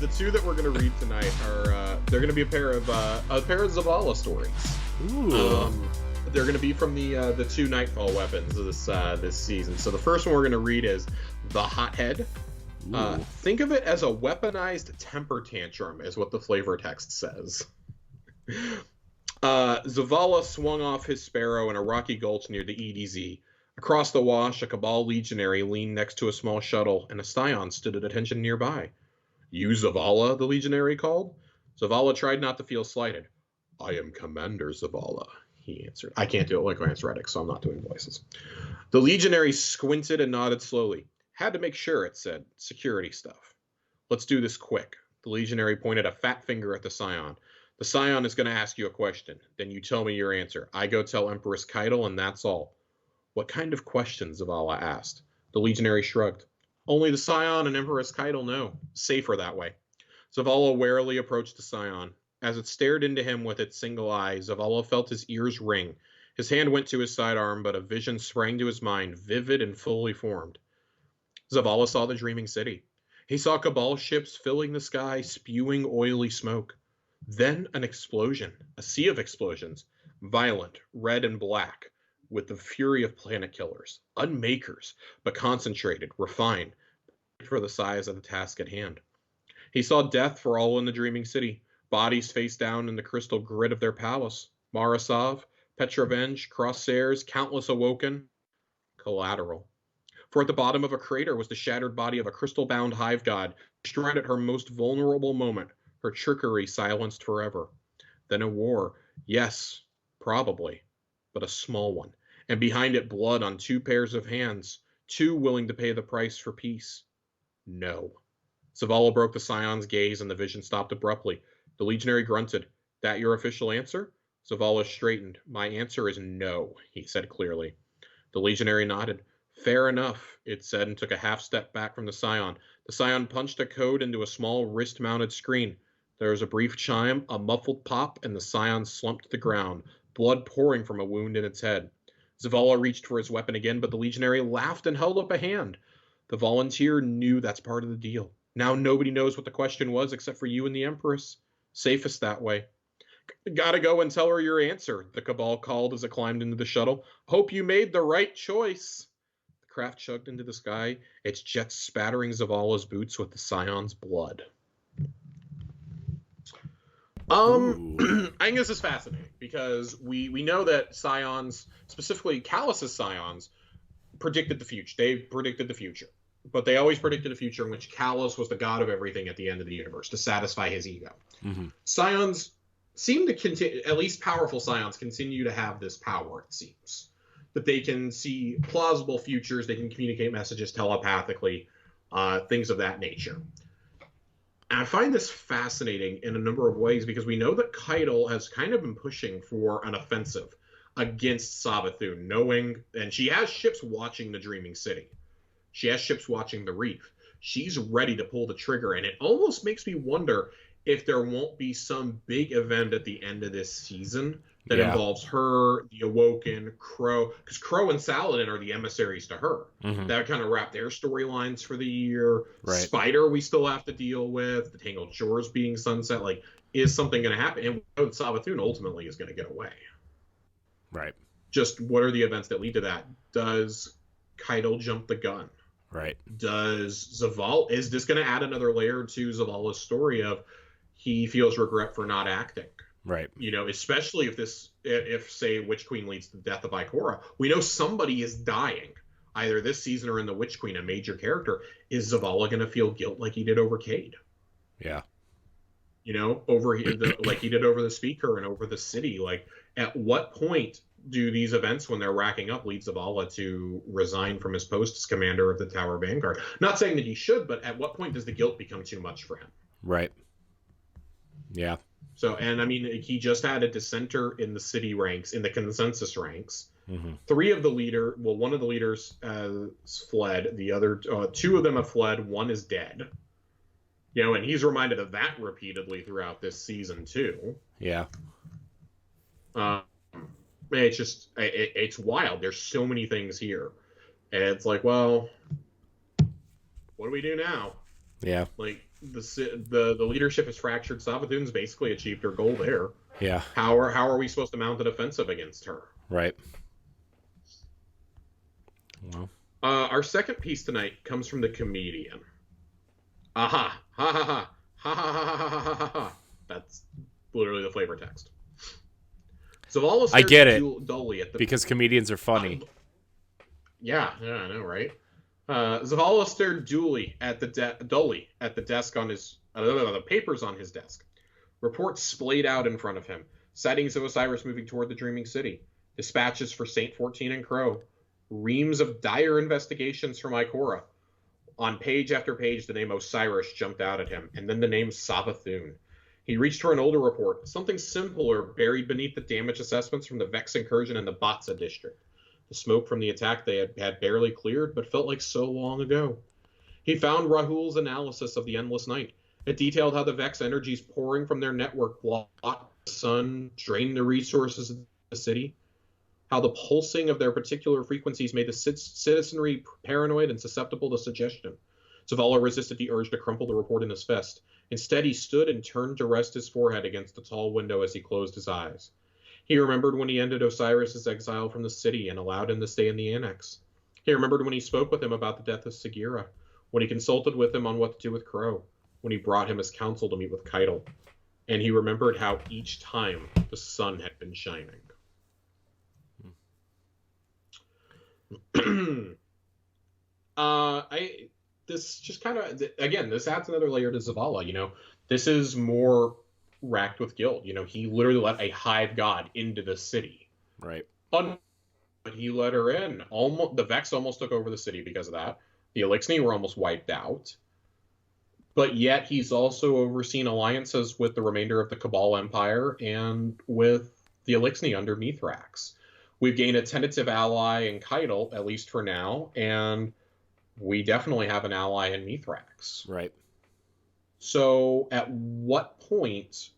the two that we're going to read tonight are they're going to be a pair of Zavala stories. Ooh. They're going to be from the two Nightfall weapons of this season. So the first one we're going to read is the Hothead. Think of it as a weaponized temper tantrum, is what the flavor text says. Zavala swung off his sparrow in a rocky gulch near the EDZ. Across the wash, a Cabal legionary leaned next to a small shuttle, and a scion stood at attention nearby. "You Zavala?" the legionary called. Zavala tried not to feel slighted. "I am Commander Zavala," he answered. I can't do it like Lance Reddick, so I'm not doing voices. The legionary squinted and nodded slowly. "Had to make sure," it said. "Security stuff." "Let's do this quick." The legionary pointed a fat finger at the scion. "The scion is going to ask you a question. Then you tell me your answer. I go tell Empress Keitel, and that's all." "What kind of question?" Zavala asked. The legionary shrugged. "Only the scion and Empress Keitel know. Safer that way." Zavala warily approached the scion. As it stared into him with its single eye, Zavala felt his ears ring. His hand went to his sidearm, but a vision sprang to his mind, vivid and fully formed. Zavala saw the dreaming city. He saw Cabal ships filling the sky, spewing oily smoke. Then an explosion, a sea of explosions, violent, red and black, with the fury of planet killers, unmakers, but concentrated, refined, for the size of the task at hand. He saw death for all in the dreaming city, bodies face down in the crystal grid of their palace. Marasov, Petrovenge, Crosshairs, countless awoken, collateral. For at the bottom of a crater was the shattered body of a crystal-bound hive god, destroyed at her most vulnerable moment, her trickery silenced forever. Then a war, yes, probably, but a small one, and behind it blood on two pairs of hands, two willing to pay the price for peace. No. Zavala broke the scion's gaze, and the vision stopped abruptly. The legionary grunted. "That your official answer?" Zavala straightened. "My answer is no," he said clearly. The legionary nodded. "Fair enough," it said, and took a half step back from the scion. The scion punched a code into a small wrist-mounted screen. There was a brief chime, a muffled pop, and the scion slumped to the ground, blood pouring from a wound in its head. Zavala reached for his weapon again, but the legionary laughed and held up a hand. The volunteer knew that's part of the deal. Now nobody knows what the question was except for you and the Empress. Safest that way. "Gotta go and tell her your answer," the Cabal called as it climbed into the shuttle. "Hope you made the right choice." The craft chugged into the sky, its jets spattering Zavala's boots with the scion's blood. I think this is fascinating because we know that scions, specifically Callus's scions, predicted the future. They predicted the future, but they always predicted a future in which Callus was the god of everything at the end of the universe to satisfy his ego. Mm-hmm. Scions seem to continue, at least powerful scions continue to have this power, it seems, that they can see plausible futures, they can communicate messages telepathically, things of that nature. And I find this fascinating in a number of ways because we know that Keitel has kind of been pushing for an offensive against Savathun, knowing, and she has ships watching the Dreaming City. She has ships watching the Reef. She's ready to pull the trigger, and it almost makes me wonder if there won't be some big event at the end of this season that involves her, the Awoken, Crow, because Crow and Saladin are the emissaries to her. Mm-hmm. That kind of wrap their storylines for the year. Right. Spider we still have to deal with. The Tangled Shores being sunset. Like, is something going to happen? And Savathun ultimately is going to get away. Right. Just what are the events that lead to that? Does Keitel jump the gun? Right. Does Zavala, is this going to add another layer to Zavala's story of he feels regret for not acting? Right. You know, especially if say Witch Queen leads to the death of Ikora. We know somebody is dying, either this season or in the Witch Queen, a major character. Is Zavala going to feel guilt like he did over Cade? Yeah. You know, like he did over the Speaker and over the city. Like, at what point do these events, when they're racking up, lead Zavala to resign from his post as commander of the Tower Vanguard? Not saying that he should, but at what point does the guilt become too much for him? Right. Yeah. So, and I mean, he just had a dissenter in the city ranks, in the consensus ranks. Mm-hmm. One of the leaders has fled. The other, two of them have fled. One is dead. You know, and he's reminded of that repeatedly throughout this season too. Yeah. It's just, it's wild. There's so many things here. And it's like, well, what do we do now? Yeah. Like, the leadership is fractured. Savathun's basically achieved her goal there. Yeah. How are we supposed to mount a defensive against her? Right. Well. Our second piece tonight comes from the comedian. Aha! Ha ha ha! Ha ha ha ha ha ha ha! That's literally the flavor text. Zavala I get it. dully at the Because comedians are funny. Yeah, I know, right? Zavala stared dully at the desk on his the papers on his desk. Reports splayed out in front of him. Sightings of Osiris moving toward the Dreaming City. Dispatches for Saint 14 and Crow. Reams of dire investigations from Ikora. On page after page, the name Osiris jumped out at him, and then the name Savathun. He reached for an older report, something simpler buried beneath the damage assessments from the Vex incursion in the Batsa district. The smoke from the attack they had barely cleared, but felt like so long ago. He found Rahul's analysis of the Endless Night. It detailed how the Vex energies pouring from their network blocked the sun, drained the resources of the city, how the pulsing of their particular frequencies made the citizenry paranoid and susceptible to suggestion. Zavala resisted the urge to crumple the report in his fist. Instead, he stood and turned to rest his forehead against the tall window as he closed his eyes. He remembered when he ended Osiris's exile from the city and allowed him to stay in the annex. He remembered when he spoke with him about the death of Sagira, when he consulted with him on what to do with Crow, when he brought him his counsel to meet with Keitel. And he remembered how each time the sun had been shining. This just kind of, again, this adds another layer to Zavala. You know, this is more racked with guilt. You know, he literally let a hive god into the city. Right. But he let her in. Almost, the Vex almost took over the city because of that. The Elixni were almost wiped out. But yet he's also overseen alliances with the remainder of the Cabal Empire and with the Elixni under Mithrax. We've gained a tentative ally in Keitel, at least for now, and we definitely have an ally in Mithrax. Right. So at what point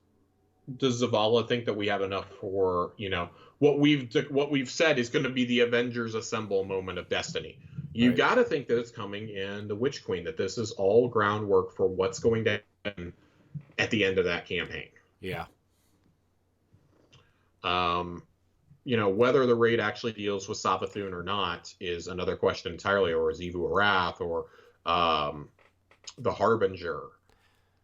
does Zavala think that we have enough for, you know, what we've said is going to be the Avengers Assemble moment of destiny? You got to think that it's coming in the Witch Queen, that this is all groundwork for what's going to happen at the end of that campaign. Yeah. You know, whether the raid actually deals with Savathun or not is another question entirely, or is Evu Arath, or the Harbinger.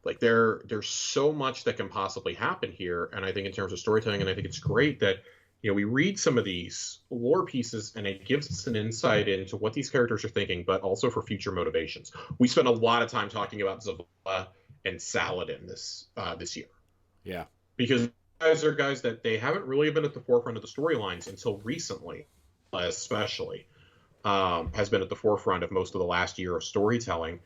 Like, there's so much that can possibly happen here, and I think in terms of storytelling, and I think it's great that, you know, we read some of these lore pieces, and it gives us an insight into what these characters are thinking, but also for future motivations. We spent a lot of time talking about Zavala and Saladin this year. Yeah. Because guys are guys that they haven't really been at the forefront of the storylines until recently, especially, has been at the forefront of most of the last year of storytelling.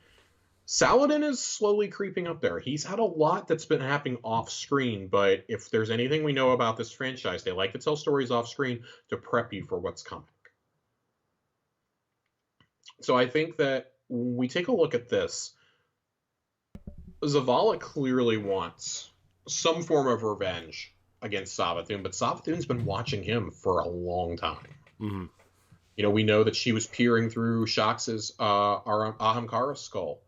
Saladin is slowly creeping up there. He's had a lot that's been happening off screen, but if there's anything we know about this franchise, they like to tell stories off screen to prep you for what's coming. So I think that when we take a look at this, Zavala clearly wants some form of revenge against Savathun, but Savathun's been watching him for a long time. Mm-hmm. You know, we know that she was peering through Shax's Ahamkara skull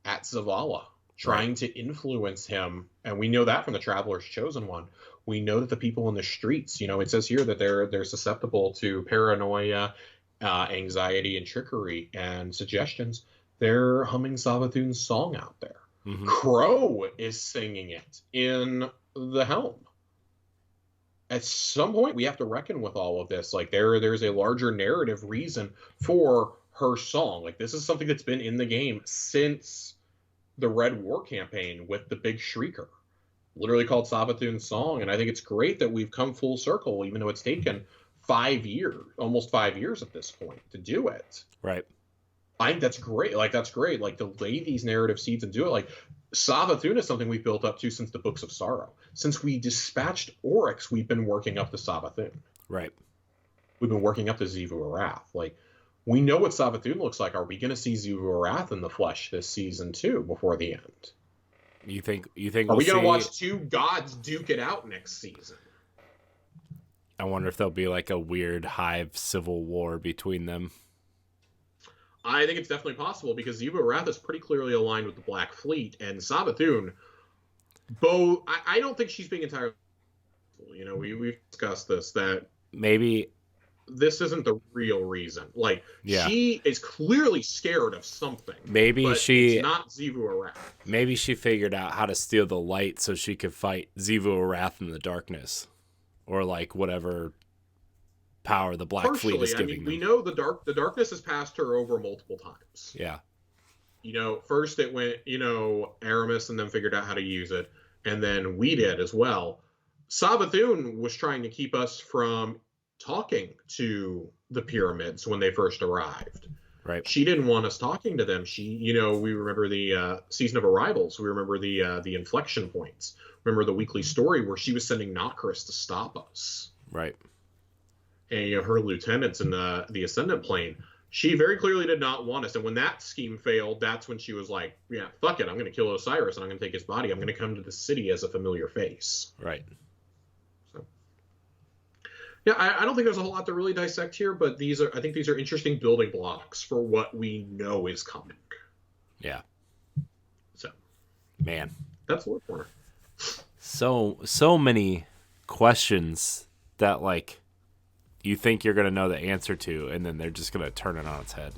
at Zavala, trying to influence him, and we know that from the Traveler's Chosen One. We know that the people in the streets, you know, it says here that they're susceptible to paranoia, anxiety, and trickery and suggestions. They're humming Savathun's song out there. Mm-hmm. Crow is singing it in the helm. At some point, we have to reckon with all of this. Like, there's a larger narrative reason for her song. Like, this is something that's been in the game since the Red War campaign with the Big Shrieker, literally called Savathun's song. And I think it's great that we've come full circle, even though it's taken 5 years, almost 5 years at this point, to do it. Right. I think that's great. Like, that's great. Like, to lay these narrative seeds and do it. Like, Savathun is something we've built up to since the Books of Sorrow. Since we dispatched Oryx, we've been working up to Savathun. Right. We've been working up to Xivu Arath. Like, we know what Savathun looks like. Are we going to see Xivu Arath in the flesh this season too, before the end? You think? Are we going to watch two gods duke it out next season? I wonder if there'll be like a weird hive civil war between them. I think it's definitely possible because Xivu Arath is pretty clearly aligned with the Black Fleet, and Savathun, I don't think she's being entirely. You know, we've discussed this, that maybe this isn't the real reason. Like, she is clearly scared of something. Maybe but it's not Xivu Arath. Maybe she figured out how to steal the light so she could fight Xivu Arath in the darkness, or like whatever power the Black Fleet is giving them. We know the darkness has passed her over multiple times. Yeah. You know, first it went, Aramis, and then figured out how to use it, and then we did as well. Savathun was trying to keep us from talking to the pyramids when they first arrived. Right. She didn't want us talking to them. We remember the season of arrivals. We remember the inflection points. Remember the weekly story where she was sending Nokris to stop us. Right. And her lieutenants in the Ascendant Plane. She very clearly did not want us. And when that scheme failed, that's when she was like, yeah, fuck it. I'm going to kill Osiris and I'm going to take his body. I'm going to come to the city as a familiar face. Right. Yeah, I don't think there's a whole lot to really dissect here, but I think these are interesting building blocks for what we know is coming. Yeah. So, man, that's Lore Corner. So many questions that like you think you're gonna know the answer to, and then they're just gonna turn it on its head.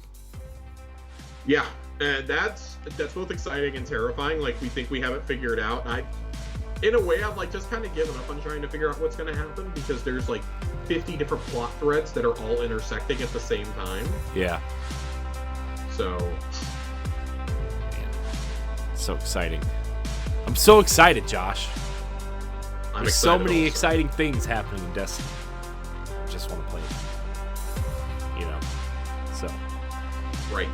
Yeah, and that's both exciting and terrifying. Like, we think we have it figured out. In a way, I've just kind of given up on trying to figure out what's going to happen, because there's 50 different plot threads that are all intersecting at the same time. Yeah. So. Man, so exciting. I'm so excited, Josh. There's so many exciting things happening in Destiny. I just want to play it. So. Right.